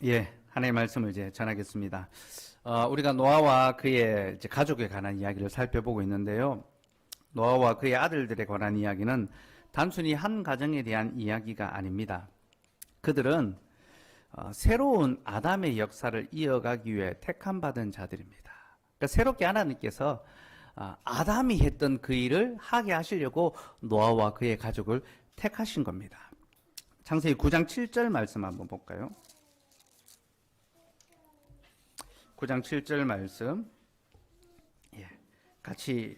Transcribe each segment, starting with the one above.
예, 하나님의 말씀을 이제 전하겠습니다. 우리가 노아와 그의 이제 가족에 관한 이야기를 살펴보고 있는데요. 노아와 그의 아들들에 관한 이야기는 단순히 한 가정에 대한 이야기가 아닙니다. 그들은 새로운 아담의 역사를 이어가기 위해 택함받은 자들입니다. 그러니까 새롭게 하나님께서 아담이 했던 그 일을 하게 하시려고 노아와 그의 가족을 택하신 겁니다. 창세기 9장 7절 말씀 한번 볼까요? 9장 7절 말씀, 같이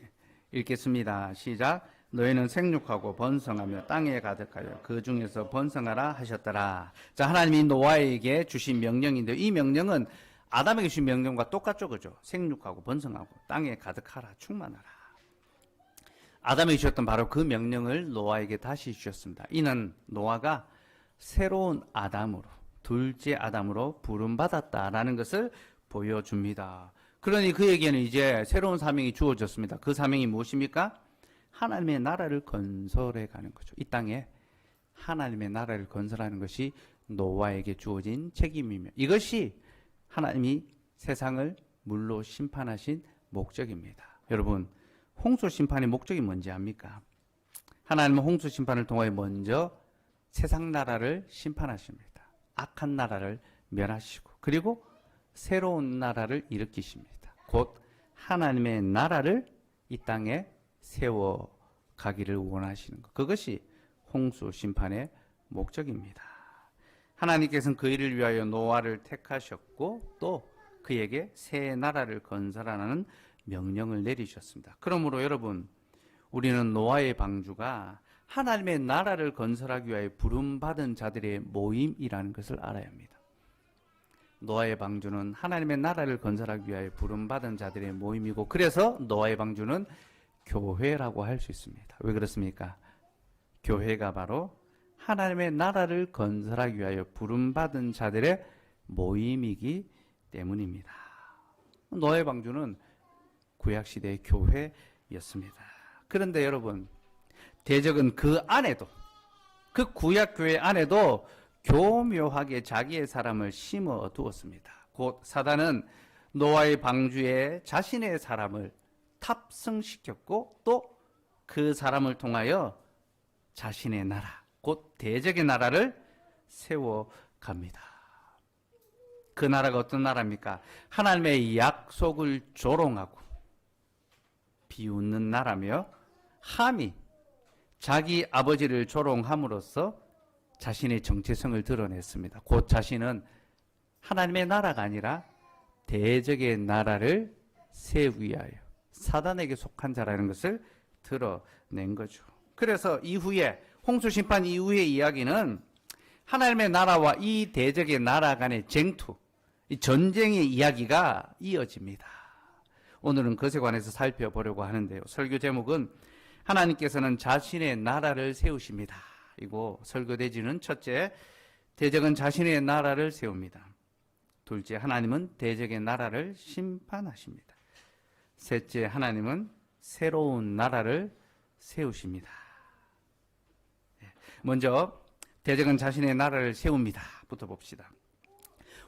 읽겠습니다. 시작. 너희는 생육하고 번성하며 땅에 가득하여 그 중에서 번성하라 하셨더라. 자, 하나님이 노아에게 주신 명령인데 이 명령은 아담에게 주신 명령과 똑같죠, 그죠? 생육하고 번성하고 땅에 가득하라, 충만하라. 아담에게 주셨던 바로 그 명령을 노아에게 다시 주셨습니다. 이는 노아가 새로운 아담으로, 둘째 아담으로 부름받았다라는 것을 보여줍니다. 그러니 그에게는 이제 새로운 사명이 주어졌습니다. 그 사명이 무엇입니까? 하나님의 나라를 건설해 가는 거죠. 이 땅에 하나님의 나라를 건설하는 것이 노아에게 주어진 책임이며 이것이 하나님이 세상을 물로 심판하신 목적입니다. 여러분, 홍수 심판의 목적이 뭔지 압니까? 하나님은 홍수 심판을 통하여 먼저 세상 나라를 심판하십니다. 악한 나라를 멸하시고 그리고 새로운 나라를 일으키십니다. 곧 하나님의 나라를 이 땅에 세워 가기를 원하시는 것. 그것이 홍수 심판의 목적입니다. 하나님께서는 그 일을 위하여 노아를 택하셨고 또 그에게 새 나라를 건설하라는 명령을 내리셨습니다. 그러므로 여러분, 우리는 노아의 방주가 하나님의 나라를 건설하기 위하여 부름받은 자들의 모임이라는 것을 알아야 합니다. 노아의 방주는 하나님의 나라를 건설하기 위하여 부름받은 자들의 모임이고 그래서 노아의 방주는 교회라고 할 수 있습니다. 왜 그렇습니까? 교회가 바로 하나님의 나라를 건설하기 위하여 부름받은 자들의 모임이기 때문입니다. 노아의 방주는 구약시대의 교회였습니다. 그런데 여러분, 대적은 그 안에도, 그 구약교회 안에도 교묘하게 자기의 사람을 심어 두었습니다. 곧 사단은 노아의 방주에 자신의 사람을 탑승시켰고 또 그 사람을 통하여 자신의 나라, 곧 대적의 나라를 세워갑니다. 그 나라가 어떤 나라입니까? 하나님의 약속을 조롱하고 비웃는 나라며 함이 자기 아버지를 조롱함으로써 자신의 정체성을 드러냈습니다. 곧 자신은 하나님의 나라가 아니라 대적의 나라를 세우기 위하여 사단에게 속한 자라는 것을 드러낸 거죠. 그래서 이후에 홍수 심판 이후의 이야기는 하나님의 나라와 이 대적의 나라 간의 쟁투, 이 전쟁의 이야기가 이어집니다. 오늘은 그것에 관해서 살펴보려고 하는데요. 설교 제목은 하나님께서는 자신의 나라를 세우십니다. 이고 설교 대지는 첫째, 대적은 자신의 나라를 세웁니다. 둘째, 하나님은 대적의 나라를 심판하십니다. 셋째, 하나님은 새로운 나라를 세우십니다. 먼저 대적은 자신의 나라를 세웁니다. 부터 봅시다.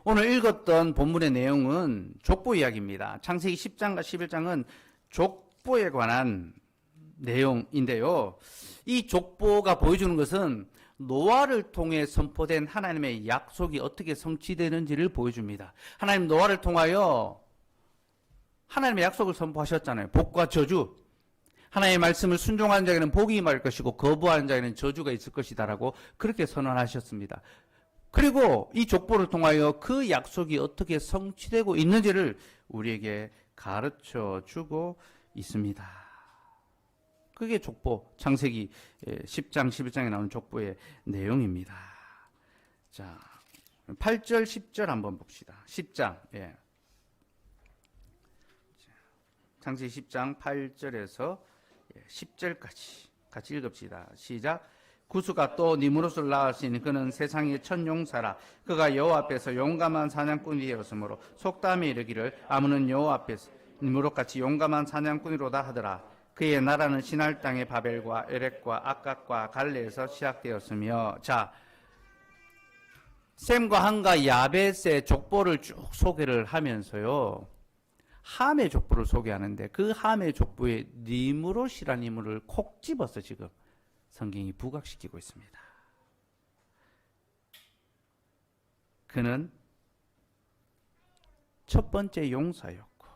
오늘 읽었던 본문의 내용은 족보 이야기입니다. 창세기 10장과 11장은 족보에 관한 내용인데요. 이 족보가 보여주는 것은 노아를 통해 선포된 하나님의 약속이 어떻게 성취되는지를 보여줍니다. 하나님 노아를 통하여 하나님의 약속을 선포하셨잖아요. 복과 저주. 하나님의 말씀을 순종하는 자에게는 복이 임할 것이고 거부하는 자에게는 저주가 있을 것이다라고 그렇게 선언하셨습니다. 그리고 이 족보를 통하여 그 약속이 어떻게 성취되고 있는지를 우리에게 가르쳐 주고 있습니다. 그게 족보, 창세기 10장, 11장에 나오는 족보의 내용입니다. 자, 8절, 10절 한번 봅시다. 10장, 창세기 10장 8절에서 10절까지 같이 읽읍시다. 시작. 구스가 또 니무롯을 낳았으니 그는 세상의 첫 용사라. 그가 여호와 앞에서 용감한 사냥꾼이 되었으므로 속담에 이르기를 아무는 여호와 앞에서 니무롯같이 용감한 사냥꾼이로다 하더라. 그의 나라는 시날 땅의 바벨과 에렉과 악각과 갈레에서 시작되었으며. 자, 셈과 함과 야벳의 족보를 쭉 소개를 하면서요. 함의 족보를 소개하는데 그 함의 족보에 니므롯이라는 인물을 콕 집어서 지금 성경이 부각시키고 있습니다. 그는 첫 번째 용사였고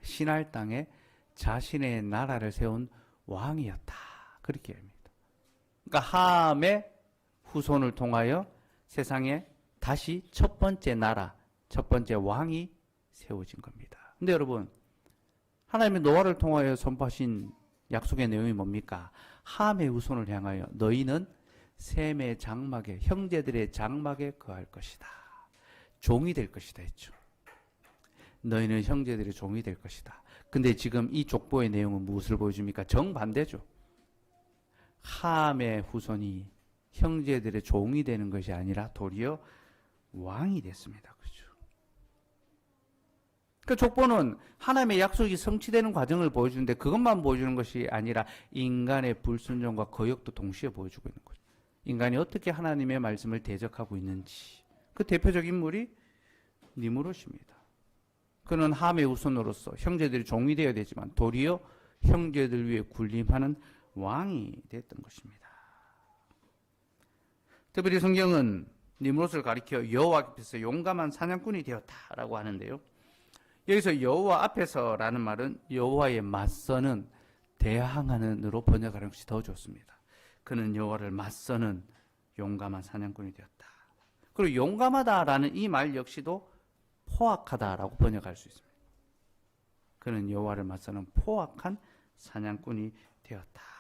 시날 땅에 자신의 나라를 세운 왕이었다. 그렇게 합니다. 그러니까 함의 후손을 통하여 세상에 다시 첫 번째 나라, 첫 번째 왕이 세워진 겁니다. 근데 여러분, 하나님의 노아를 통하여 선포하신 약속의 내용이 뭡니까? 함의 후손을 향하여 너희는 셈의 장막에, 형제들의 장막에 거할 것이다. 종이 될 것이다 했죠. 너희는 형제들의 종이 될 것이다. 근데 지금 이 족보의 내용은 무엇을 보여줍니까? 정반대죠. 함의 후손이 형제들의 종이 되는 것이 아니라 도리어 왕이 됐습니다. 그렇죠? 그 족보는 하나님의 약속이 성취되는 과정을 보여주는데 그것만 보여주는 것이 아니라 인간의 불순종과 거역도 동시에 보여주고 있는 거죠. 인간이 어떻게 하나님의 말씀을 대적하고 있는지. 그 대표적 인물이 니므롯입니다. 그는 함의 후손으로서 형제들이 종이 되어야 되지만 도리어 형제들 위에 군림하는 왕이 됐던 것입니다. 특별히 성경은 니므롯을 가리켜 여호와 앞에서 용감한 사냥꾼이 되었다라고 하는데요. 여기서 여호와 앞에서라는 말은 여호와의 맞서는 대항하는으로 번역하는 것이 더 좋습니다. 그는 여호와를 맞서는 용감한 사냥꾼이 되었다. 그리고 용감하다라는 이 말 역시도 포악하다라고 번역할 수 있습니다. 그는 여호와를 맞서는 포악한 사냥꾼이 되었다.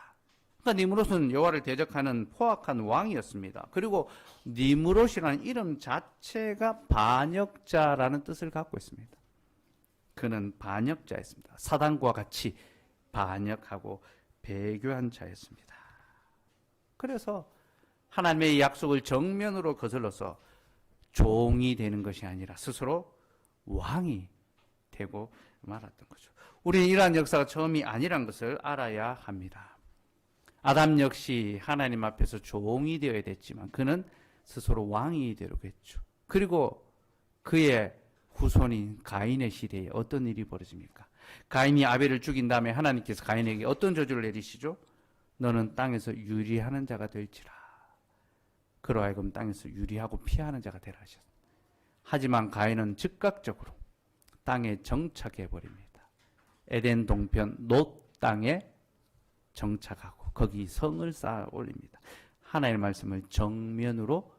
그러니까 니므롯은 여호와를 대적하는 포악한 왕이었습니다. 그리고 니므롯이라는 이름 자체가 반역자라는 뜻을 갖고 있습니다. 그는 반역자였습니다. 사단과 같이 반역하고 배교한 자였습니다. 그래서 하나님의 약속을 정면으로 거슬러서 종이 되는 것이 아니라 스스로 왕이 되고 말았던 거죠. 우리는 이러한 역사가 처음이 아니란 것을 알아야 합니다. 아담 역시 하나님 앞에서 종이 되어야 됐지만 그는 스스로 왕이 되려고 했죠. 그리고 그의 후손인 가인의 시대에 어떤 일이 벌어집니까? 가인이 아벨을 죽인 다음에 하나님께서 가인에게 어떤 저주를 내리시죠? 너는 땅에서 유리하는 자가 될지라. 그로 하여금 땅에서 유리하고 피하는 자가 되라 하셨습니다. 하지만 가인은 즉각적으로 땅에 정착해 버립니다. 에덴 동편 놋 땅에 정착하고 거기 성을 쌓아 올립니다. 하나님의 말씀을 정면으로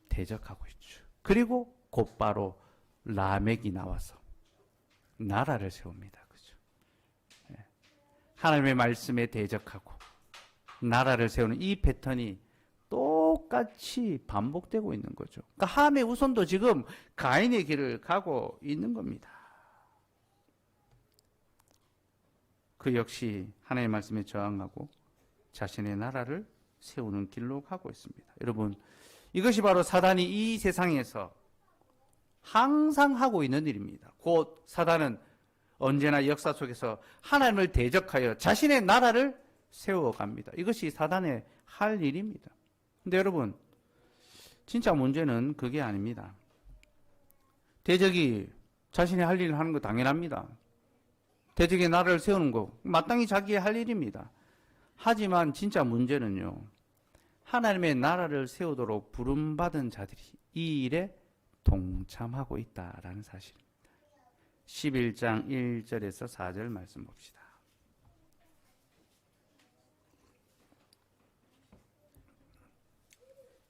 대적하고 있죠. 그리고 곧바로 라멕이 나와서 나라를 세웁니다. 그죠? 하나님의 말씀에 대적하고 나라를 세우는 이 패턴이 똑같이 반복되고 있는 거죠. 그러니까 함의 후손도 지금 가인의 길을 가고 있는 겁니다. 그 역시 하나님의 말씀에 저항하고 자신의 나라를 세우는 길로 가고 있습니다. 여러분, 이것이 바로 사단이 이 세상에서 항상 하고 있는 일입니다. 곧 사단은 언제나 역사 속에서 하나님을 대적하여 자신의 나라를 세워갑니다. 이것이 사단의 할 일입니다. 근데 여러분, 진짜 문제는 그게 아닙니다. 대적이 자신이 할 일을 하는 거 당연합니다. 대적의 나라를 세우는 거 마땅히 자기의 할 일입니다. 하지만 진짜 문제는요, 하나님의 나라를 세우도록 부름받은 자들이 이 일에 동참하고 있다라는 사실입니다. 11장 1절에서 4절 말씀 봅시다.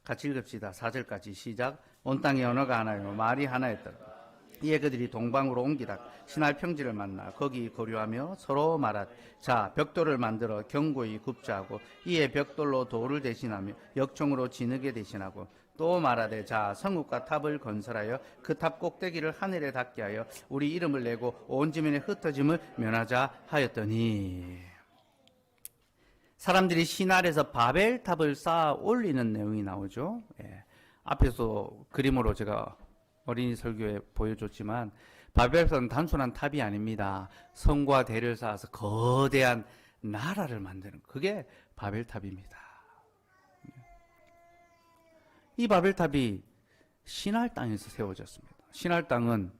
같이 읽읍시다. 4절까지 시작. 온 땅에 언어가 하나요 말이 하나였더라. 이에 그들이 동방으로 옮기다 신할 평지를 만나 거기 거류하며 서로 말하되 자 벽돌을 만들어 견고히 굽자 하고 이에 벽돌로 돌을 대신하며 역청으로 진흙에 대신하고 또 말하되 자 성읍과 탑을 건설하여 그 탑 꼭대기를 하늘에 닿게 하여 우리 이름을 내고 온 지면에 흩어짐을 면하자 하였더니, 사람들이 시날에서 바벨탑을 쌓아 올리는 내용이 나오죠. 예. 앞에서 그림으로 제가 어린이 설교에 보여줬지만 바벨탑은 단순한 탑이 아닙니다. 성과 대를 쌓아서 거대한 나라를 만드는, 그게 바벨탑입니다. 이 바벨탑이 시날 땅에서 세워졌습니다. 시날 땅은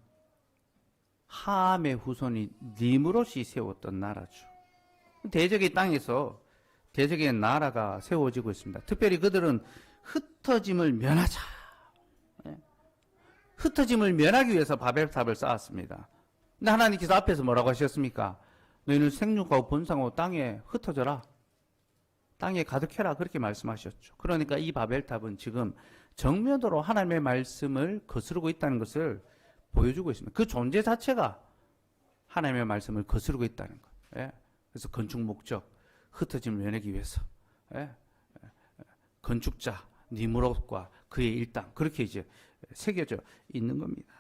함의 후손이 니므롯이 세웠던 나라죠. 대적의 땅에서 대적의 나라가 세워지고 있습니다. 특별히 그들은 흩어짐을 면하자. 흩어짐을 면하기 위해서 바벨탑을 쌓았습니다. 근데 하나님께서 앞에서 뭐라고 하셨습니까? 너희는 생육하고 번성하고 땅에 흩어져라. 땅에 가득해라. 그렇게 말씀하셨죠. 그러니까 이 바벨탑은 지금 정면으로 하나님의 말씀을 거스르고 있다는 것을 보여주고 있습니다. 그 존재 자체가 하나님의 말씀을 거스르고 있다는 것. 예. 그래서 건축 목적, 흩어짐을 면하기 위해서. 예. 건축자, 니므롯과 그의 일당. 그렇게 이제 새겨져 있는 겁니다.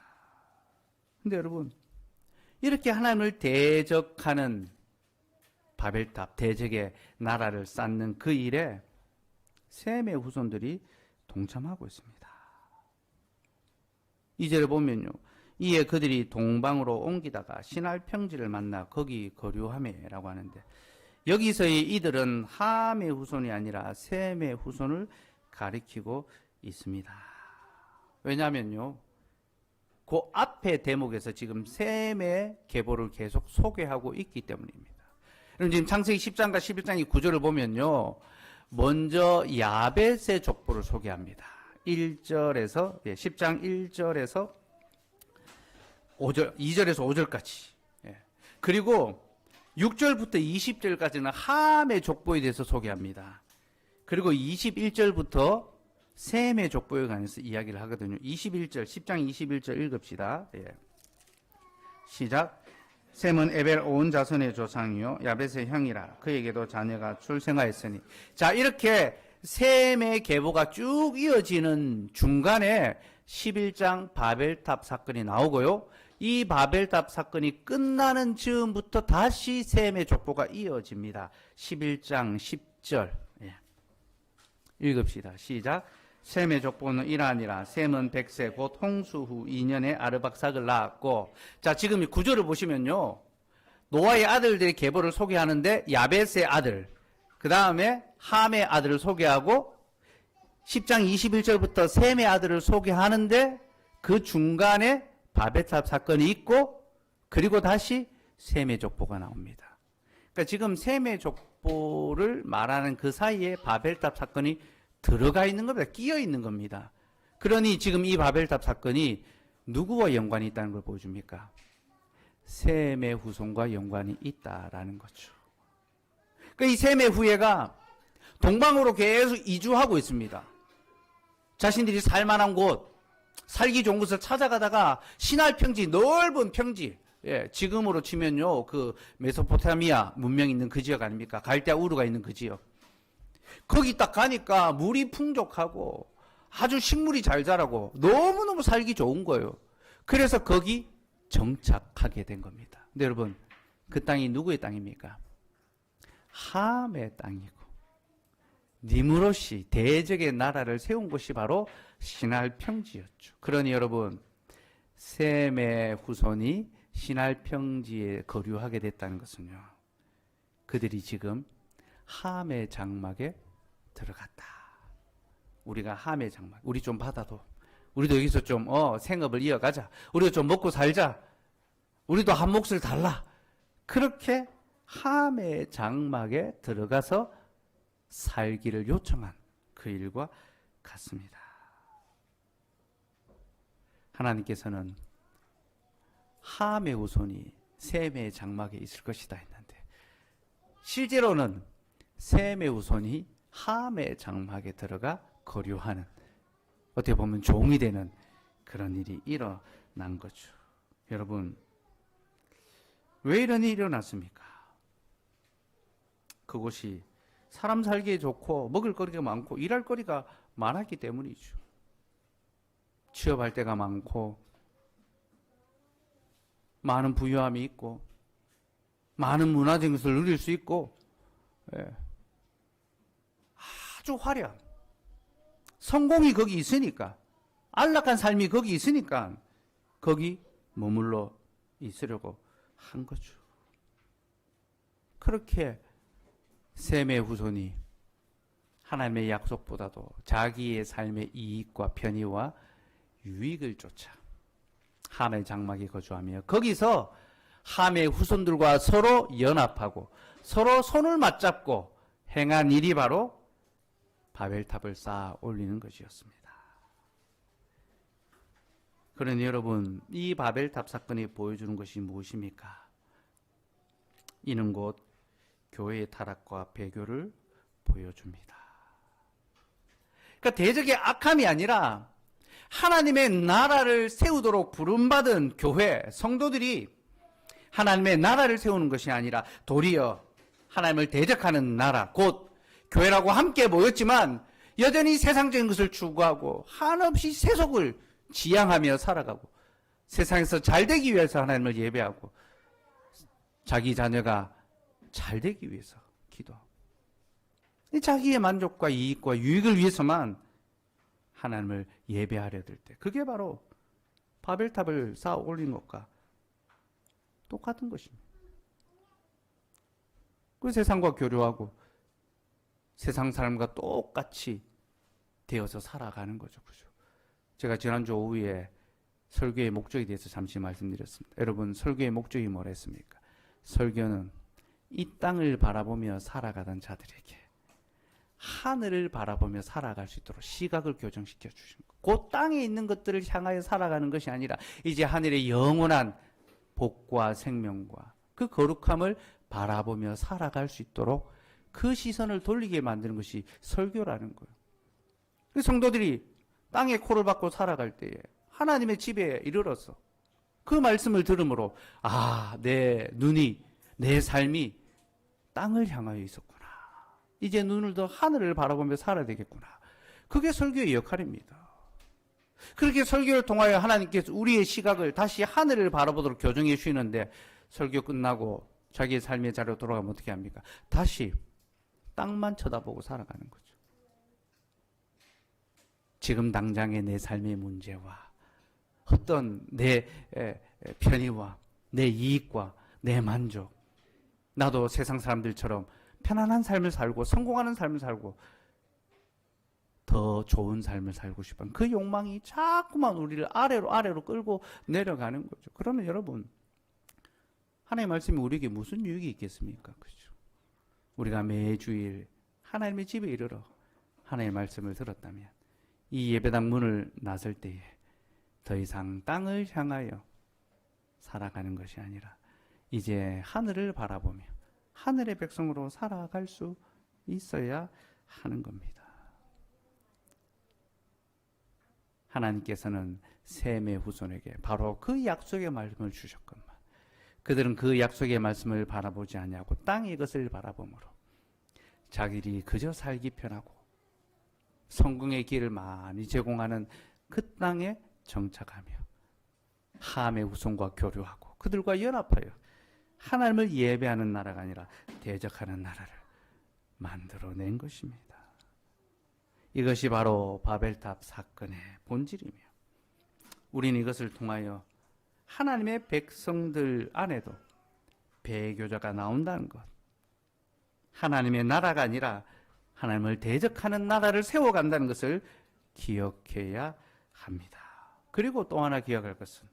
근데 여러분, 이렇게 하나님을 대적하는 바벨탑, 대적의 나라를 쌓는 그 일에 셈의 후손들이 동참하고 있습니다. 2절에 보면요. 이에 그들이 동방으로 옮기다가 시날 평지를 만나 거기 거류하매라고 하는데, 여기서의 이들은 함의 후손이 아니라 셈의 후손을 가리키고 있습니다. 왜냐하면요, 그 앞에 대목에서 지금 셈의 계보를 계속 소개하고 있기 때문입니다. 그럼 지금 창세기 10장과 11장의 구조를 보면요, 먼저 야벳의 족보를 소개합니다. 1절에서 10장 1절에서 5절, 2절에서 5절까지. 그리고 6절부터 20절까지는 함의 족보에 대해서 소개합니다. 그리고 21절부터 셈의 족보에 관해서 이야기를 하거든요. 21절, 10장 21절 읽읍시다. 시작. 셈은 에벨 온 자손의 조상이요 야벳의 형이라. 그에게도 자녀가 출생하였으니. 자, 이렇게 셈의 계보가 쭉 이어지는 중간에 11장 바벨탑 사건이 나오고요. 이 바벨탑 사건이 끝나는 즈음부터 다시 셈의 족보가 이어집니다. 11장 10절. 읽읍시다. 시작. 셈의 족보는 이러하니라. 셈은 100세 곧 홍수 후 2년에 아르박삭을 낳았고. 자, 지금 이 구조를 보시면요, 노아의 아들들의 계보를 소개하는데 야벳의 아들, 그 다음에 함의 아들을 소개하고 10장 21절부터 셈의 아들을 소개하는데 그 중간에 바벨탑 사건이 있고, 그리고 다시 셈의 족보가 나옵니다. 그러니까 지금 셈의 족보를 말하는 그 사이에 바벨탑 사건이 들어가 있는 겁니다. 끼어 있는 겁니다. 그러니 지금 이 바벨탑 사건이 누구와 연관이 있다는 걸 보여줍니까? 셈의 후손과 연관이 있다라는 거죠. 그러니까 이 셈의 후예가 동방으로 계속 이주하고 있습니다. 자신들이 살만한 곳, 살기 좋은 곳을 찾아가다가 시날 평지, 넓은 평지, 지금으로 치면요, 그 메소포타미아 문명 있는 그 지역 아닙니까? 갈대아 우르가 있는 그 지역. 거기 딱 가니까 물이 풍족하고 아주 식물이 잘 자라고 너무너무 살기 좋은 거예요. 그래서 거기 정착하게 된 겁니다. 근데 여러분, 그 땅이 누구의 땅입니까? 함의 땅이고, 니므롯이 대적의 나라를 세운 곳이 바로 시날 평지였죠. 그러니 여러분, 셈의 후손이 시날 평지에 거류하게 됐다는 것은요, 그들이 지금 함의 장막에 들어갔다. 우리가 함의 장막, 우리 좀 받아도, 우리도 여기서 좀 생업을 이어가자, 우리도 좀 먹고 살자, 우리도 한 몫을 달라. 그렇게 함의 장막에 들어가서 살기를 요청한 그 일과 같습니다. 하나님께서는 함의 후손이 셈의 장막에 있을 것이다 했는데, 실제로는 셈의 후손이 함의 장막에 들어가 거류하는, 어떻게 보면 종이 되는 그런 일이 일어난 거죠. 여러분, 왜 이런 일이 일어났습니까? 그곳이 사람 살기에 좋고 먹을 거리가 많고 일할 거리가 많았기 때문이죠. 취업할 데가 많고 많은 부유함이 있고 많은 문화적인 것을 누릴 수 있고, 아주 화려한 성공이 거기 있으니까, 안락한 삶이 거기 있으니까 거기 머물러 있으려고 한 거죠. 그렇게 셈의 후손이 하나님의 약속보다도 자기의 삶의 이익과 편의와 유익을 쫓아 함의 장막에 거주하며 거기서 함의 후손들과 서로 연합하고 서로 손을 맞잡고 행한 일이 바로 바벨탑을 쌓아 올리는 것이었습니다. 그러니 여러분, 이 바벨탑 사건이 보여주는 것이 무엇입니까? 이는 곧 교회의 타락과 배교를 보여줍니다. 그러니까 대적의 악함이 아니라 하나님의 나라를 세우도록 부름받은 교회, 성도들이 하나님의 나라를 세우는 것이 아니라 도리어 하나님을 대적하는 나라, 곧 교회라고 함께 모였지만 여전히 세상적인 것을 추구하고 한없이 세속을 지향하며 살아가고 세상에서 잘 되기 위해서 하나님을 예배하고 자기 자녀가 잘 되기 위해서 기도하고 자기의 만족과 이익과 유익을 위해서만 하나님을 예배하려 들 때 그게 바로 바벨탑을 쌓아 올린 것과 똑같은 것입니다. 그 세상과 교류하고 세상 사람과 똑같이 되어서 살아가는 거죠. 그죠? 제가 지난주 오후에 설교의 목적에 대해서 잠시 말씀드렸습니다. 여러분, 설교의 목적이 뭐랬습니까? 설교는 이 땅을 바라보며 살아가던 자들에게 하늘을 바라보며 살아갈 수 있도록 시각을 교정시켜 주신 것. 그 땅에 있는 것들을 향하여 살아가는 것이 아니라 이제 하늘의 영원한 복과 생명과 그 거룩함을 바라보며 살아갈 수 있도록 그 시선을 돌리게 만드는 것이 설교라는 거예요. 그 성도들이 땅에 코를 박고 살아갈 때에 하나님의 집에 이르러서 그 말씀을 들으므로 내 눈이, 내 삶이 땅을 향하여 있었구나. 이제 눈을 더 하늘을 바라보며 살아야 되겠구나. 그게 설교의 역할입니다. 그렇게 설교를 통하여 하나님께서 우리의 시각을 다시 하늘을 바라보도록 교정해 주시는데 설교 끝나고 자기의 삶의 자리로 돌아가면 어떻게 합니까? 다시 땅만 쳐다보고 살아가는 거죠. 지금 당장의 내 삶의 문제와 어떤 내 편의와 내 이익과 내 만족, 나도 세상 사람들처럼 편안한 삶을 살고 성공하는 삶을 살고 더 좋은 삶을 살고 싶은 그 욕망이 자꾸만 우리를 아래로 끌고 내려가는 거죠. 그러면 여러분, 하나님의 말씀이 우리에게 무슨 유익이 있겠습니까? 그죠? 우리가 매주일 하나님의 집에 이르러 하나님의 말씀을 들었다면 이 예배당 문을 나설 때에 더 이상 땅을 향하여 살아가는 것이 아니라 이제 하늘을 바라보며 하늘의 백성으로 살아갈 수 있어야 하는 겁니다. 하나님께서는 셈의 후손에게 바로 그 약속의 말씀을 주셨건만 그들은 그 약속의 말씀을 바라보지 아니하고 땅의 것을 바라보므로 자기들이 그저 살기 편하고 성공의 길을 많이 제공하는 그 땅에 정착하며 함의 후손과 교류하고 그들과 연합하여 하나님을 예배하는 나라가 아니라 대적하는 나라를 만들어낸 것입니다. 이것이 바로 바벨탑 사건의 본질이며 우리는 이것을 통하여 하나님의 백성들 안에도 배교자가 나온다는 것, 하나님의 나라가 아니라 하나님을 대적하는 나라를 세워간다는 것을 기억해야 합니다. 그리고 또 하나 기억할 것은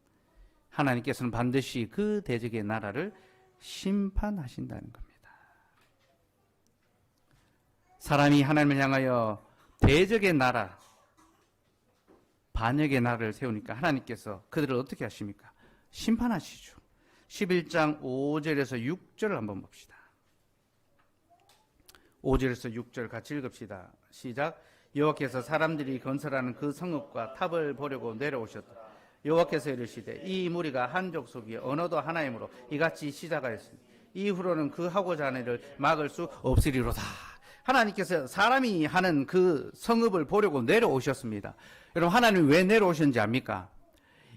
하나님께서는 반드시 그 대적의 나라를 심판하신다는 겁니다. 사람이 하나님을 향하여 대적의 나라, 반역의 나라를 세우니까 하나님께서 그들을 어떻게 하십니까? 심판하시죠. 11장 5절에서 6절을 한번 봅시다. 5절에서 6절 같이 읽읍시다. 시작. 여호와께서 사람들이 건설하는 그 성읍과 탑을 보려고 내려오셨다. 여호와께서 이르시되 이 무리가 한 족속이 언어도 하나이므로 이같이 시작하였으니 이후로는 그 하고자 하는 일을 막을 수 없으리로다. 하나님께서 사람이 하는 그 성읍을 보려고 내려오셨습니다. 여러분, 하나님이 왜 내려오셨는지 압니까?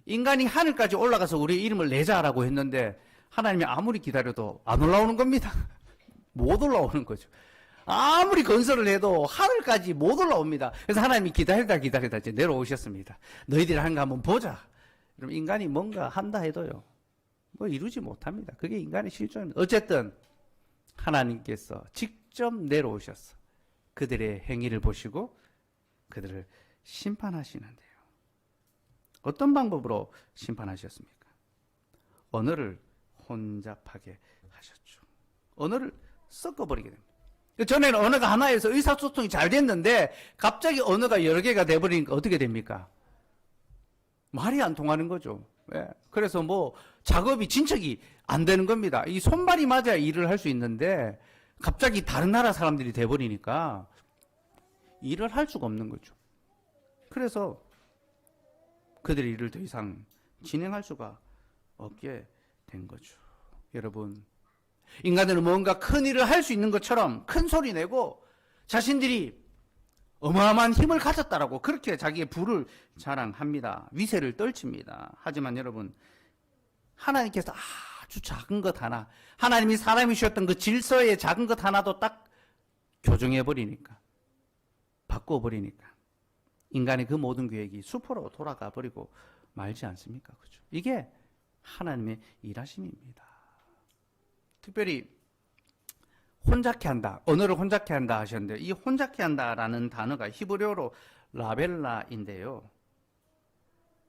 인간이 하늘까지 올라가서 우리의 이름을 내자라고 했는데 하나님이 아무리 기다려도 안 올라오는 겁니다. 못 올라오는 거죠. 아무리 건설을 해도 하늘까지 못 올라옵니다. 그래서 하나님이 기다리다 이제 내려오셨습니다. 너희들이 하는 거 한번 보자. 그럼 인간이 뭔가 한다 해도요, 뭐 이루지 못합니다. 그게 인간의 실존입니다. 어쨌든 하나님께서 직접 내려오셨어. 그들의 행위를 보시고 그들을 심판하시는데요. 어떤 방법으로 심판하셨습니까? 언어를 혼잡하게 하셨죠. 언어를 섞어버리게 됩니다. 전에는 언어가 하나여서 의사소통이 잘 됐는데 갑자기 언어가 여러 개가 돼버리니까 어떻게 됩니까? 말이 안 통하는 거죠. 예. 그래서 뭐 작업이 진척이 안 되는 겁니다. 이 손발이 맞아야 일을 할 수 있는데 갑자기 다른 나라 사람들이 돼버리니까 일을 할 수가 없는 거죠. 그래서 그들의 일을 더 이상 진행할 수가 없게 된 거죠. 여러분, 인간들은 뭔가 큰 일을 할 수 있는 것처럼 큰 소리 내고 자신들이 어마어마한 힘을 가졌다라고 그렇게 자기의 부를 자랑합니다. 위세를 떨칩니다. 하지만 여러분, 하나님께서 아주 작은 것 하나, 하나님이 사람이 주셨던 그 질서의 작은 것 하나도 딱 교정해버리니까, 바꿔버리니까 인간의 그 모든 계획이 수포로 돌아가 버리고 말지 않습니까? 그죠? 이게 하나님의 일하심입니다. 특별히 혼잡케 한다, 언어를 혼잡케 한다 하셨는데 이 혼잡케 한다라는 단어가 히브리어로 라벨라인데요.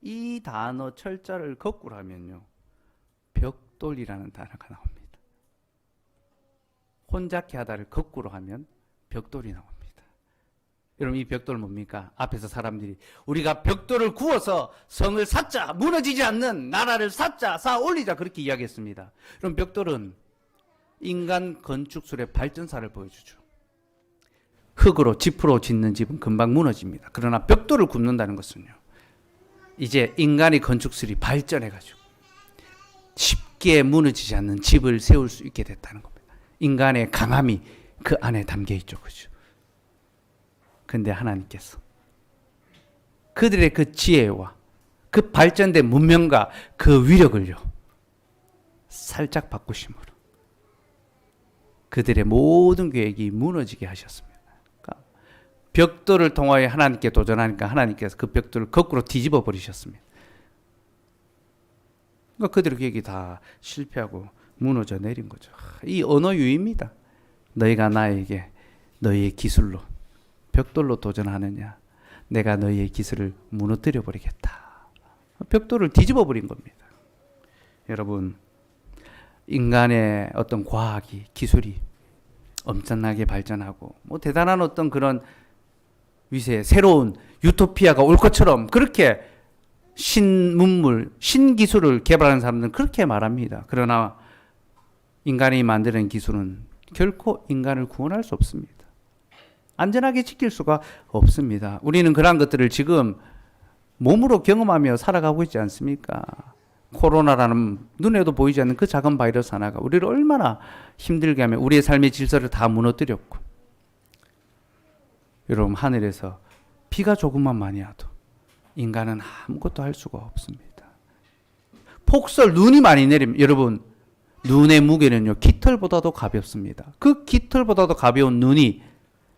이 단어 철자를 거꾸로 하면요, 벽돌이라는 단어가 나옵니다. 혼잡케 하다를 거꾸로 하면 벽돌이 나옵니다. 여러분, 이 벽돌은 뭡니까? 앞에서 사람들이 우리가 벽돌을 구워서 성을 쌓자, 무너지지 않는 나라를 쌓자, 쌓아 올리자 그렇게 이야기했습니다. 그럼 벽돌은 인간 건축술의 발전사를 보여주죠. 흙으로 지프로 짓는 집은 금방 무너집니다. 그러나 벽돌을 굽는다는 것은요, 이제 인간의 건축술이 발전해가지고 쉽게 무너지지 않는 집을 세울 수 있게 됐다는 겁니다. 인간의 강함이 그 안에 담겨 있죠. 그죠? 근데 하나님께서 그들의 그 지혜와 그 발전된 문명과 그 위력을요, 살짝 바꾸심으로 그들의 모든 계획이 무너지게 하셨습니다. 그러니까 벽돌을 통하여 하나님께 도전하니까 하나님께서 그 벽돌을 거꾸로 뒤집어 버리셨습니다. 그러니까 그들의 계획이 다 실패하고 무너져 내린 거죠. 이 언어 유희입니다. 너희가 나에게 너희의 기술로 벽돌로 도전하느냐, 내가 너희의 기술을 무너뜨려 버리겠다. 벽돌을 뒤집어 버린 겁니다. 여러분, 인간의 어떤 과학이, 기술이 엄청나게 발전하고 뭐 대단한 어떤 그런 위세, 새로운 유토피아가 올 것처럼 그렇게 신문물, 신기술을 개발하는 사람들은 그렇게 말합니다. 그러나 인간이 만드는 기술은 결코 인간을 구원할 수 없습니다. 안전하게 지킬 수가 없습니다. 우리는 그러한 것들을 지금 몸으로 경험하며 살아가고 있지 않습니까? 코로나라는 눈에도 보이지 않는 그 작은 바이러스 하나가 우리를 얼마나 힘들게 하며 우리의 삶의 질서를 다 무너뜨렸고, 여러분, 하늘에서 비가 조금만 많이 와도 인간은 아무것도 할 수가 없습니다. 폭설, 눈이 많이 내리면, 여러분, 눈의 무게는요, 깃털보다도 가볍습니다. 그 깃털보다도 가벼운 눈이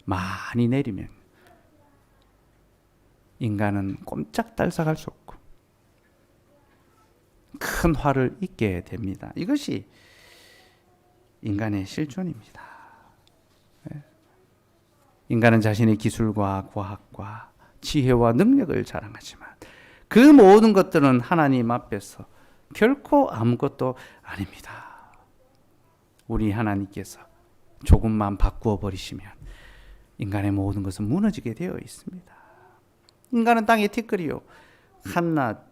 많이 내리면 인간은 꼼짝달싹할 수 없고 큰 화를 입게 됩니다. 이것이 인간의 실존입니다. 인간은 자신의 기술과 과학과 지혜와 능력을 자랑하지만 그 모든 것들은 하나님 앞에서 결코 아무것도 아닙니다. 우리 하나님께서 조금만 바꾸어 버리시면 인간의 모든 것은 무너지게 되어 있습니다. 인간은 땅의 티끌이요, 한낱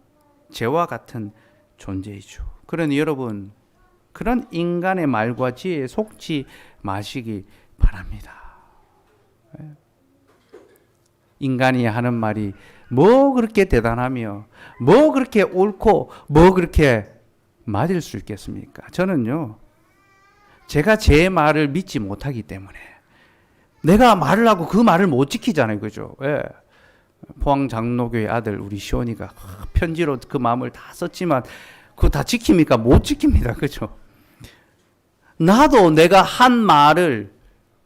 재와 같은 존재이죠. 그러니 여러분, 그런 인간의 말과 지혜에 속지 마시기 바랍니다. 인간이 하는 말이 뭐 그렇게 대단하며 뭐 그렇게 옳고 뭐 그렇게 맞을 수 있겠습니까? 저는요, 제가 제 말을 믿지 못하기 때문에 내가 말을 하고 그 말을 못 지키잖아요. 그죠? 예. 포항 장로교회 아들 우리 시온이가 편지로 그 마음을 다 썼지만 그거 다 지킵니까? 못 지킵니다. 그죠? 나도 내가 한 말을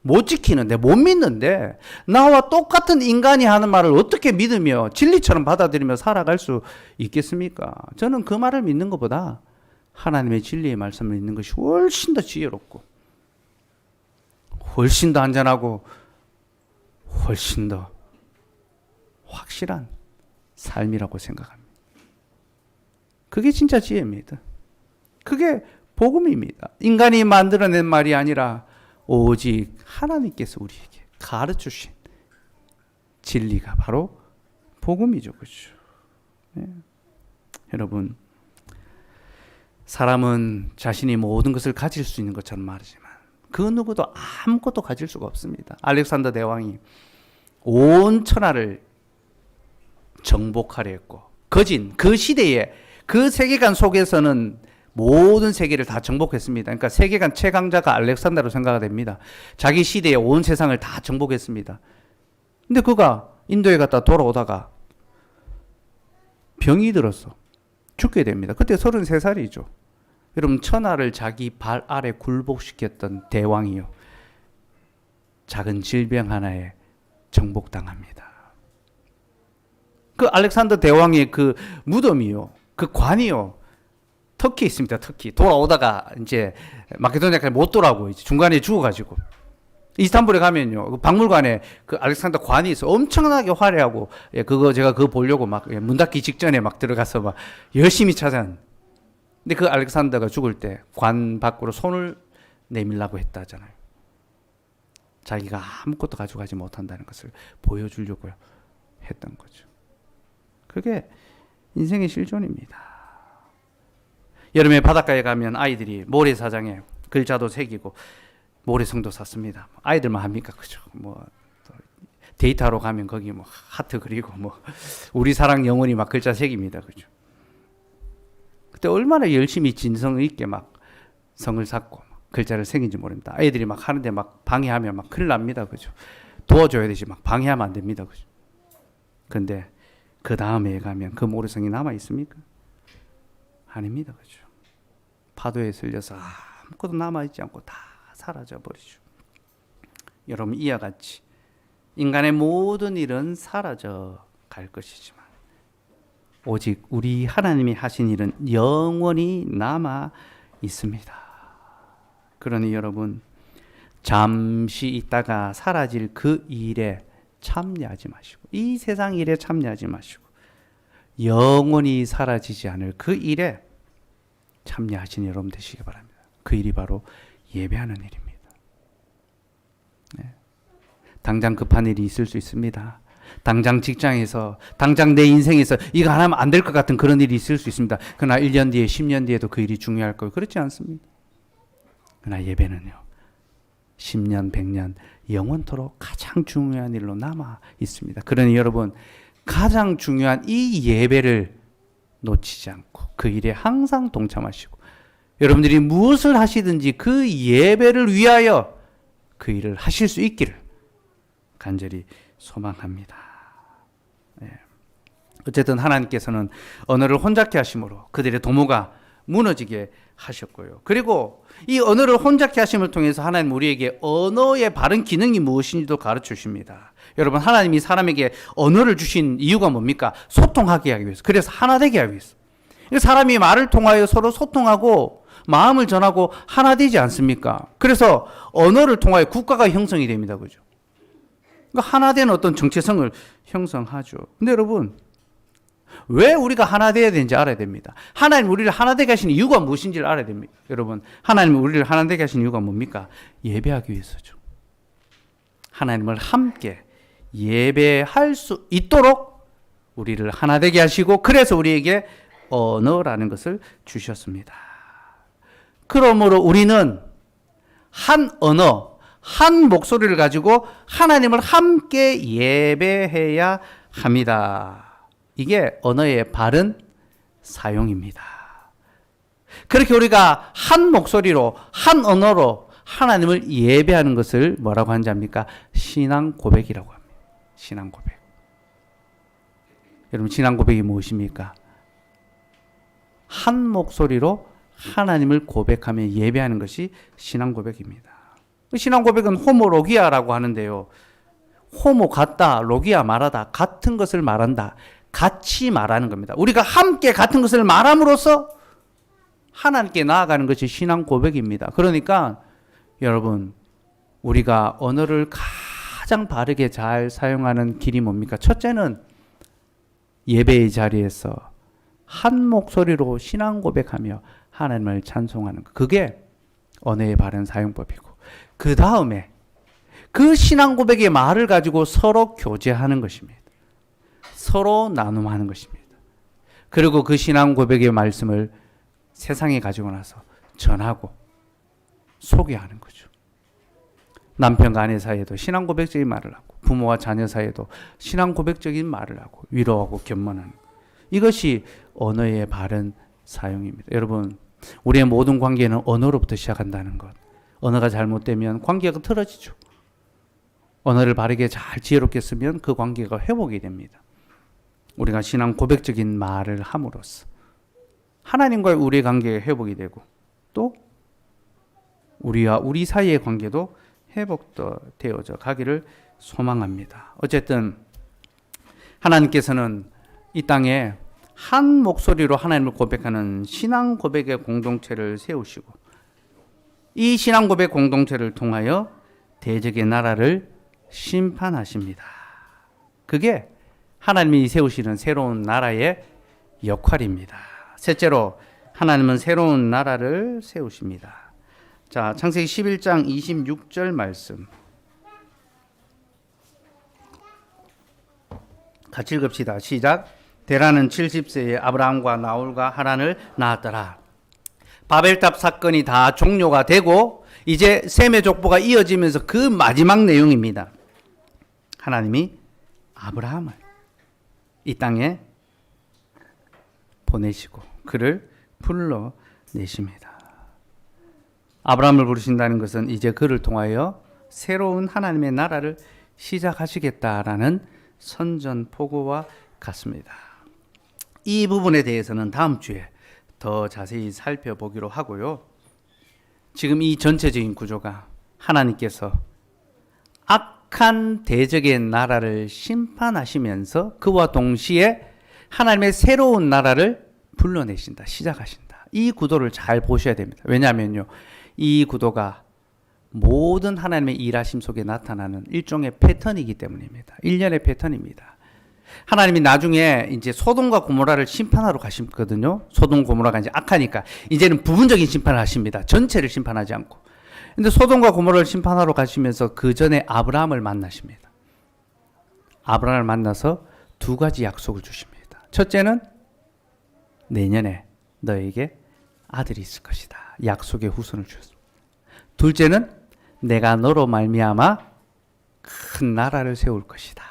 못 지키는데, 못 믿는데 나와 똑같은 인간이 하는 말을 어떻게 믿으며 진리처럼 받아들이며 살아갈 수 있겠습니까? 저는 그 말을 믿는 것보다 하나님의 진리의 말씀을 믿는 것이 훨씬 더 지혜롭고 훨씬 더 안전하고 훨씬 더 확실한 삶이라고 생각합니다. 그게 진짜 지혜입니다. 그게 복음입니다. 인간이 만들어낸 말이 아니라 오직 하나님께서 우리에게 가르쳐주신 진리가 바로 복음이죠. 그렇죠? 네. 여러분, 사람은 자신이 모든 것을 가질 수 있는 것처럼 말하지만 그 누구도 아무것도 가질 수가 없습니다. 알렉산더 대왕이 온 천하를 정복하려 했고, 거진 그 시대에 그 세계관 속에서는 모든 세계를 다 정복했습니다. 그러니까 세계관 최강자가 알렉산더로 생각이 됩니다. 자기 시대에 온 세상을 다 정복했습니다. 근데 그가 인도에 갔다 돌아오다가 병이 들어서 죽게 됩니다. 그때 33살이죠. 여러분, 천하를 자기 발 아래 굴복시켰던 대왕이요, 작은 질병 하나에 정복당합니다. 그 알렉산더 대왕의 그 무덤이요, 그 관이요, 터키에 있습니다. 터키. 돌아오다가 이제 마케도니아까지 못 돌아오고 이제 중간에 죽어가지고 이스탄불에 가면요, 그 박물관에 그 알렉산더 관이 있어. 엄청나게 화려하고, 예, 그거 제가 그거 보려고 막 문 닫기 직전에 막 들어가서 막 열심히 찾아는. 근데 그 알렉산더가 죽을 때 관 밖으로 손을 내밀라고 했다잖아요. 자기가 아무것도 가져가지 못한다는 것을 보여주려고 했던 거죠. 그게 인생의 실존입니다. 여름에 바닷가에 가면 아이들이 모래사장에 글자도 새기고 모래성도 샀습니다. 아이들만 합니까? 그죠? 뭐 데이트하러 가면 거기 뭐 하트 그리고 뭐 우리 사랑 영원히 막 글자 새깁니다. 그죠? 그때 얼마나 열심히 진성 있게 막 성을 쌓고 글자를 새긴지 모릅니다. 아이들이 막 하는데 막 방해하면 막 큰일 납니다. 그죠? 도와줘야 되지 막 방해하면 안 됩니다. 그죠? 근데 그 다음에 가면 그 모래성이 남아 있습니까? 아닙니다. 그죠? 파도에 쓸려서 아무것도 남아 있지 않고 다 사라져 버리죠. 여러분, 이와 같이 인간의 모든 일은 사라져 갈 것이지만 오직 우리 하나님이 하신 일은 영원히 남아 있습니다. 그러니 여러분, 잠시 있다가 사라질 그 일에 참여하지 마시고, 이 세상 일에 참여하지 마시고, 영원히 사라지지 않을 그 일에 참여하신 여러분 되시기 바랍니다. 그 일이 바로 예배하는 일입니다. 네. 당장 급한 일이 있을 수 있습니다. 당장 직장에서, 당장 내 인생에서 이거 안 하면 안 될 것 같은 그런 일이 있을 수 있습니다. 그러나 1년 뒤에, 10년 뒤에도 그 일이 중요할 거예요. 그렇지 않습니다. 그러나 예배는요, 10년, 100년, 영원토록 가장 중요한 일로 남아 있습니다. 그러니 여러분, 가장 중요한 이 예배를 놓치지 않고 그 일에 항상 동참하시고, 여러분들이 무엇을 하시든지 그 예배를 위하여 그 일을 하실 수 있기를 간절히 소망합니다. 네. 어쨌든 하나님께서는 언어를 혼잡케 하심으로 그들의 도모가 무너지게 하셨고요. 그리고 이 언어를 혼잡케 하심을 통해서 하나님 우리에게 언어의 바른 기능이 무엇인지도 가르쳐 주십니다. 여러분, 하나님이 사람에게 언어를 주신 이유가 뭡니까? 소통하게 하기 위해서. 그래서 하나 되게 하기 위해서. 사람이 말을 통하여 서로 소통하고 마음을 전하고 하나 되지 않습니까? 그래서 언어를 통하여 국가가 형성이 됩니다. 그죠? 그러니까 하나 된 어떤 정체성을 형성하죠. 근데 여러분, 왜 우리가 하나 되어야 되는지 알아야 됩니다. 하나님 우리를 하나 되게 하신 이유가 무엇인지를 알아야 됩니다. 여러분, 하나님 우리를 하나 되게 하신 이유가 뭡니까? 예배하기 위해서죠. 하나님을 함께 예배할 수 있도록 우리를 하나 되게 하시고, 그래서 우리에게 언어라는 것을 주셨습니다. 그러므로 우리는 한 언어, 한 목소리를 가지고 하나님을 함께 예배해야 합니다. 이게 언어의 바른 사용입니다. 그렇게 우리가 한 목소리로, 한 언어로 하나님을 예배하는 것을 뭐라고 하는지 압니까? 신앙 고백이라고 합니다. 신앙 고백. 여러분, 신앙 고백이 무엇입니까? 한 목소리로 하나님을 고백하며 예배하는 것이 신앙 고백입니다. 신앙 고백은 호모로기아라고 하는데요. 호모 같다, 로기아 말하다, 같은 것을 말한다, 같이 말하는 겁니다. 우리가 함께 같은 것을 말함으로써 하나님께 나아가는 것이 신앙 고백입니다. 그러니까 여러분, 우리가 언어를 가장 바르게 잘 사용하는 길이 뭡니까? 첫째는 예배의 자리에서 한 목소리로 신앙 고백하며 하나님을 찬송하는 것. 그게 언어의 바른 사용법이고, 그 다음에 그 신앙 고백의 말을 가지고 서로 교제하는 것입니다. 서로 나눔하는 것입니다. 그리고 그 신앙 고백의 말씀을 세상에 가지고 나서 전하고 소개하는 거죠. 남편과 아내 사이에도 신앙 고백적인 말을 하고, 부모와 자녀 사이에도 신앙 고백적인 말을 하고, 위로하고 견문하는 것. 이것이 언어의 바른 사용입니다. 여러분, 우리의 모든 관계는 언어로부터 시작한다는 것. 언어가 잘못되면 관계가 틀어지죠. 언어를 바르게 잘 지혜롭게 쓰면 그 관계가 회복이 됩니다. 우리가 신앙 고백적인 말을 함으로써 하나님과의 우리의 관계가 회복이 되고, 또 우리와 우리 사이의 관계도 회복되어져 가기를 소망합니다. 어쨌든 하나님께서는 이 땅에 한 목소리로 하나님을 고백하는 신앙 고백의 공동체를 세우시고, 이 신앙 고백 공동체를 통하여 대적의 나라를 심판하십니다. 그게 하나님이 세우시는 새로운 나라의 역할입니다. 셋째로 하나님은 새로운 나라를 세우십니다. 자, 창세기 11장 26절 말씀 같이 읽읍시다. 시작. 데라는 70세에 아브라함과 나홀과 하란을 낳았더라. 바벨탑 사건이 다 종료가 되고 이제 셈의 족보가 이어지면서 그 마지막 내용입니다. 하나님이 아브라함을 이 땅에 보내시고 그를 불러내십니다. 아브라함을 부르신다는 것은 이제 그를 통하여 새로운 하나님의 나라를 시작하시겠다라는 선전포고와 같습니다. 이 부분에 대해서는 다음 주에 더 자세히 살펴보기로 하고요. 지금 이 전체적인 구조가 하나님께서 악한 대적의 나라를 심판하시면서 그와 동시에 하나님의 새로운 나라를 불러내신다, 시작하신다. 이 구도를 잘 보셔야 됩니다. 왜냐하면요, 이 구도가 모든 하나님의 일하심 속에 나타나는 일종의 패턴이기 때문입니다. 일련의 패턴입니다. 하나님이 나중에 이제 소돔과 고모라를 심판하러 가시거든요. 소돔 고모라가 이제 악하니까 이제는 부분적인 심판을 하십니다. 전체를 심판하지 않고. 근데 소돔과 고모라를 심판하러 가시면서 그 전에 아브라함을 만나십니다. 아브라함을 만나서 두 가지 약속을 주십니다. 첫째는 내년에 너에게 아들이 있을 것이다. 약속의 후손을 주셨습니다. 둘째는 내가 너로 말미암아 큰 나라를 세울 것이다.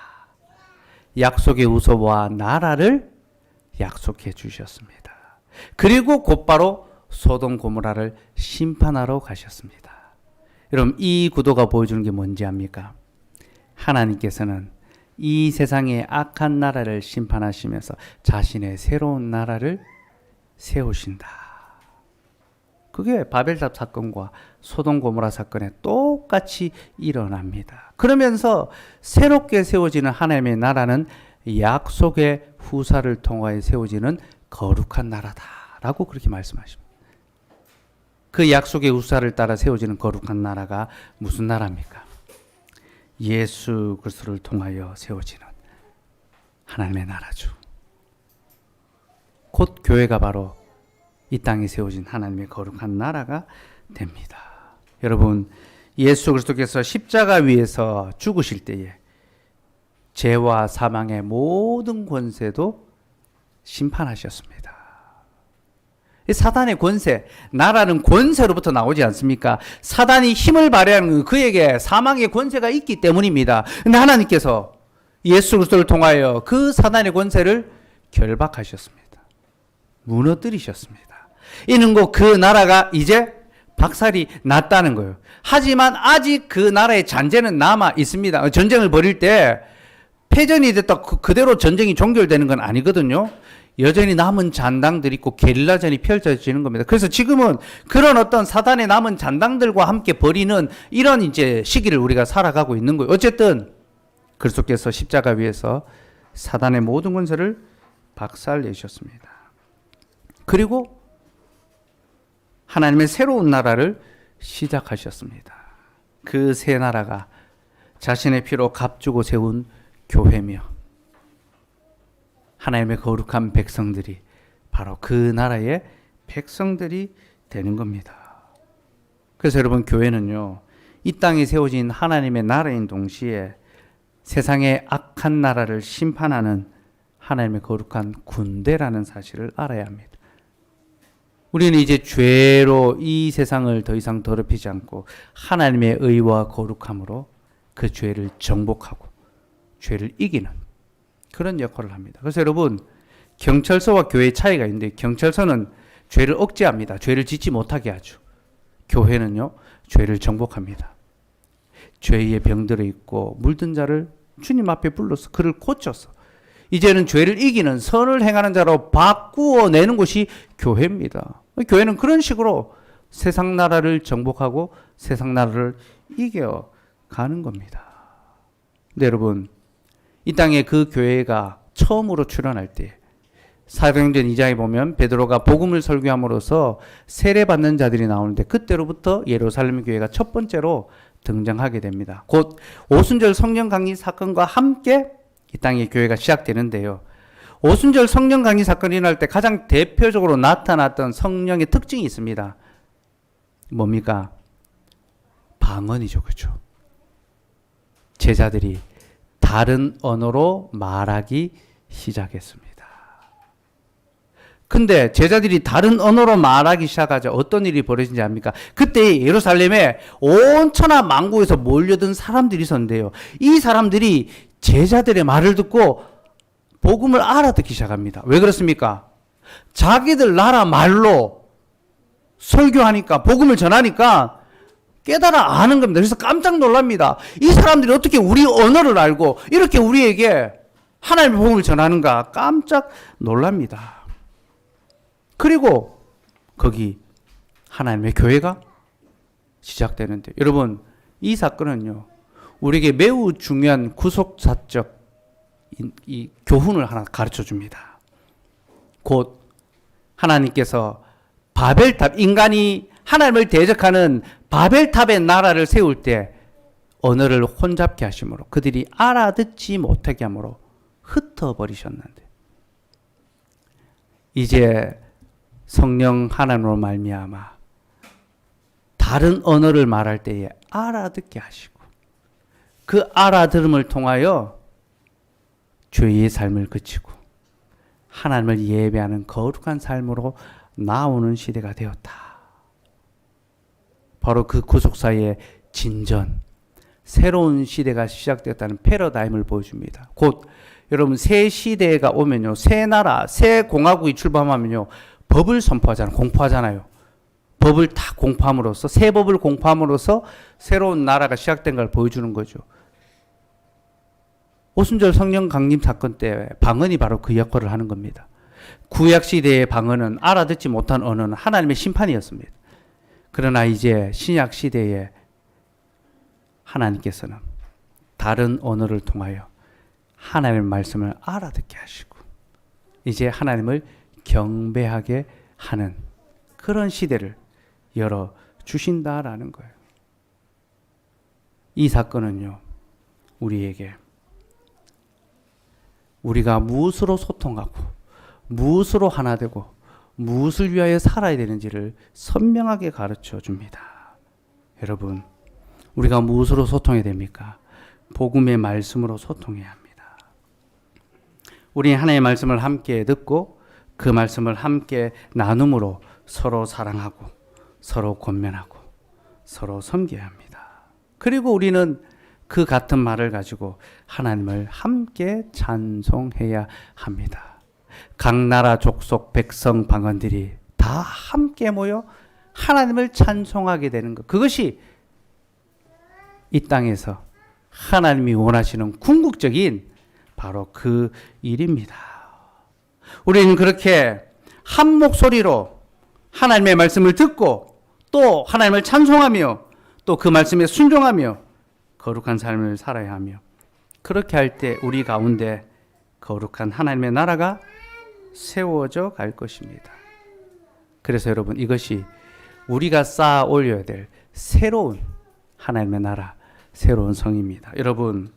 약속의 우서와 나라를 약속해 주셨습니다. 그리고 곧바로 소돔 고모라를 심판하러 가셨습니다. 여러분, 이 구도가 보여주는 게 뭔지 압니까? 하나님께서는 이 세상의 악한 나라를 심판하시면서 자신의 새로운 나라를 세우신다. 그게 바벨탑 사건과 소돔 고모라 사건에 똑같이 일어납니다. 그러면서 새롭게 세워지는 하나님의 나라는 약속의 후사를 통하여 세워지는 거룩한 나라다라고 그렇게 말씀하십니다. 그 약속의 후사를 따라 세워지는 거룩한 나라가 무슨 나라입니까? 예수 그리스도를 통하여 세워지는 하나님의 나라죠. 곧 교회가 바로 이 땅에 세워진 하나님의 거룩한 나라가 됩니다. 여러분, 예수 그리스도께서 십자가 위에서 죽으실 때에 죄와 사망의 모든 권세도 심판하셨습니다. 사단의 권세, 나라는 권세로부터 나오지 않습니까? 사단이 힘을 발휘하는 건 그에게 사망의 권세가 있기 때문입니다. 그런데 하나님께서 예수 그리스도를 통하여 그 사단의 권세를 결박하셨습니다. 무너뜨리셨습니다. 이는 곧 그 나라가 이제 박살이 났다는 거예요. 하지만 아직 그 나라의 잔재는 남아 있습니다. 전쟁을 벌일 때 패전이 됐다 그대로 전쟁이 종결되는 건 아니거든요. 여전히 남은 잔당들이 있고 게릴라전이 펼쳐지는 겁니다. 그래서 지금은 그런 어떤 사단의 남은 잔당들과 함께 벌이는 이런 이제 시기를 우리가 살아가고 있는 거예요. 어쨌든 그리스도께서 십자가 위에서 사단의 모든 권세를 박살내셨습니다. 그리고 하나님의 새로운 나라를 시작하셨습니다. 그 새 나라가 자신의 피로 값주고 세운 교회며 하나님의 거룩한 백성들이 바로 그 나라의 백성들이 되는 겁니다. 그래서 여러분, 교회는요, 이 땅에 세워진 하나님의 나라인 동시에 세상의 악한 나라를 심판하는 하나님의 거룩한 군대라는 사실을 알아야 합니다. 우리는 이제 죄로 이 세상을 더 이상 더럽히지 않고 하나님의 의와 거룩함으로 그 죄를 정복하고 죄를 이기는 그런 역할을 합니다. 그래서 여러분, 경찰서와 교회의 차이가 있는데, 경찰서는 죄를 억제합니다. 죄를 짓지 못하게 하죠. 교회는요, 죄를 정복합니다. 죄의 병들어 있고 물든 자를 주님 앞에 불러서 그를 고쳐서 이제는 죄를 이기는 선을 행하는 자로 바꾸어 내는 곳이 교회입니다. 교회는 그런 식으로 세상 나라를 정복하고 세상 나라를 이겨가는 겁니다. 근데 여러분, 이 땅에 그 교회가 처음으로 출현할 때 사도행전 2장에 보면 베드로가 복음을 설교함으로써 세례받는 자들이 나오는데, 그때로부터 예루살렘 교회가 첫 번째로 등장하게 됩니다. 곧 오순절 성령 강림 사건과 함께 이 땅의 교회가 시작되는데요. 오순절 성령 강림 사건이 일어날 때 가장 대표적으로 나타났던 성령의 특징이 있습니다. 뭡니까? 방언이죠. 그렇죠? 제자들이 다른 언어로 말하기 시작했습니다. 근데 제자들이 다른 언어로 말하기 시작하자 어떤 일이 벌어진지 압니까? 그때 예루살렘에 온 천하 만국에서 몰려든 사람들이 있었는데요. 이 사람들이 제자들의 말을 듣고 복음을 알아듣기 시작합니다. 왜 그렇습니까? 자기들 나라 말로 설교하니까, 복음을 전하니까 깨달아 아는 겁니다. 그래서 깜짝 놀랍니다. 이 사람들이 어떻게 우리 언어를 알고 이렇게 우리에게 하나님의 복음을 전하는가 깜짝 놀랍니다. 그리고 거기 하나님의 교회가 시작되는데, 여러분, 이 사건은요, 우리에게 매우 중요한 구속사적 이 교훈을 하나 가르쳐 줍니다. 곧 하나님께서 바벨탑, 인간이 하나님을 대적하는 바벨탑의 나라를 세울 때 언어를 혼잡게 하심으로 그들이 알아듣지 못하게 함으로 흩어버리셨는데, 이제 성령 하나님으로 말미암아 다른 언어를 말할 때에 알아듣게 하시고 그 알아들음을 통하여 죄의 삶을 그치고 하나님을 예배하는 거룩한 삶으로 나오는 시대가 되었다. 바로 그 구속사의 진전, 새로운 시대가 시작되었다는 패러다임을 보여줍니다. 곧 여러분, 새 시대가 오면요, 새 나라, 새 공화국이 출범하면요, 법을 선포하잖아요. 공포하잖아요. 법을 다 공포함으로써, 새 법을 공포함으로써 새로운 나라가 시작된 걸 보여주는 거죠. 오순절 성령 강림 사건 때 방언이 바로 그 역할을 하는 겁니다. 구약 시대의 방언은 알아듣지 못한 언어는 하나님의 심판이었습니다. 그러나 이제 신약 시대에 하나님께서는 다른 언어를 통하여 하나님의 말씀을 알아듣게 하시고 이제 하나님을 경배하게 하는 그런 시대를 열어 주신다라는 거예요. 이 사건은요, 우리에게 우리가 무엇으로 소통하고 무엇으로 하나 되고 무엇을 위하여 살아야 되는지를 선명하게 가르쳐 줍니다. 여러분, 우리가 무엇으로 소통해야 됩니까? 복음의 말씀으로 소통해야 합니다. 우리 하나님의 말씀을 함께 듣고 그 말씀을 함께 나눔으로 서로 사랑하고 서로 권면하고 서로 섬겨야 합니다. 그리고 우리는 그 같은 말을 가지고 하나님을 함께 찬송해야 합니다. 각 나라 족속 백성 방언들이 다 함께 모여 하나님을 찬송하게 되는 것, 그것이 이 땅에서 하나님이 원하시는 궁극적인 바로 그 일입니다. 우리는 그렇게 한 목소리로 하나님의 말씀을 듣고 또 하나님을 찬송하며 또 그 말씀에 순종하며 거룩한 삶을 살아야 하며, 그렇게 할 때 우리 가운데 거룩한 하나님의 나라가 세워져 갈 것입니다. 그래서 여러분, 이것이 우리가 쌓아 올려야 될 새로운 하나님의 나라, 새로운 성입니다. 여러분,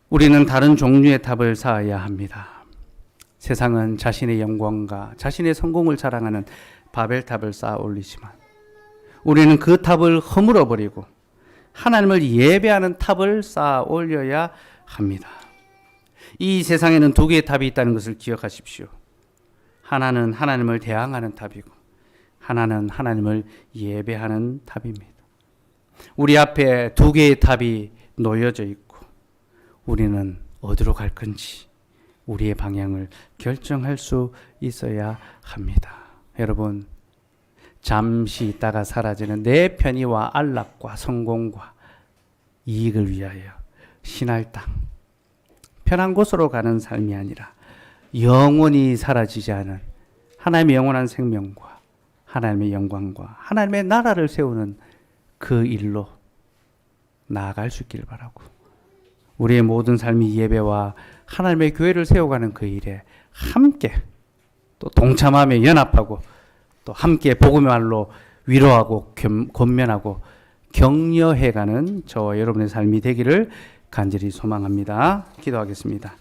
우리는 다른 종류의 탑을 쌓아야 합니다. 세상은 자신의 영광과 자신의 성공을 자랑하는 바벨탑을 쌓아 올리지만 우리는 그 탑을 허물어 버리고 하나님을 예배하는 탑을 쌓아 올려야 합니다. 이 세상에는 두 개의 탑이 있다는 것을 기억하십시오. 하나는 하나님을 대항하는 탑이고 하나는 하나님을 예배하는 탑입니다. 우리 앞에 두 개의 탑이 놓여져 있고 우리는 어디로 갈 건지 우리의 방향을 결정할 수 있어야 합니다. 여러분, 잠시 있다가 사라지는 내 편의와 안락과 성공과 이익을 위하여 신할 땅, 편한 곳으로 가는 삶이 아니라 영원히 사라지지 않은 하나님의 영원한 생명과 하나님의 영광과 하나님의 나라를 세우는 그 일로 나아갈 수 있기를 바라고, 우리의 모든 삶이 예배와 하나님의 교회를 세워가는 그 일에 함께 또 동참하며 연합하고 또 함께 복음의 말로 위로하고 권면하고 격려해가는 저와 여러분의 삶이 되기를 간절히 소망합니다. 기도하겠습니다.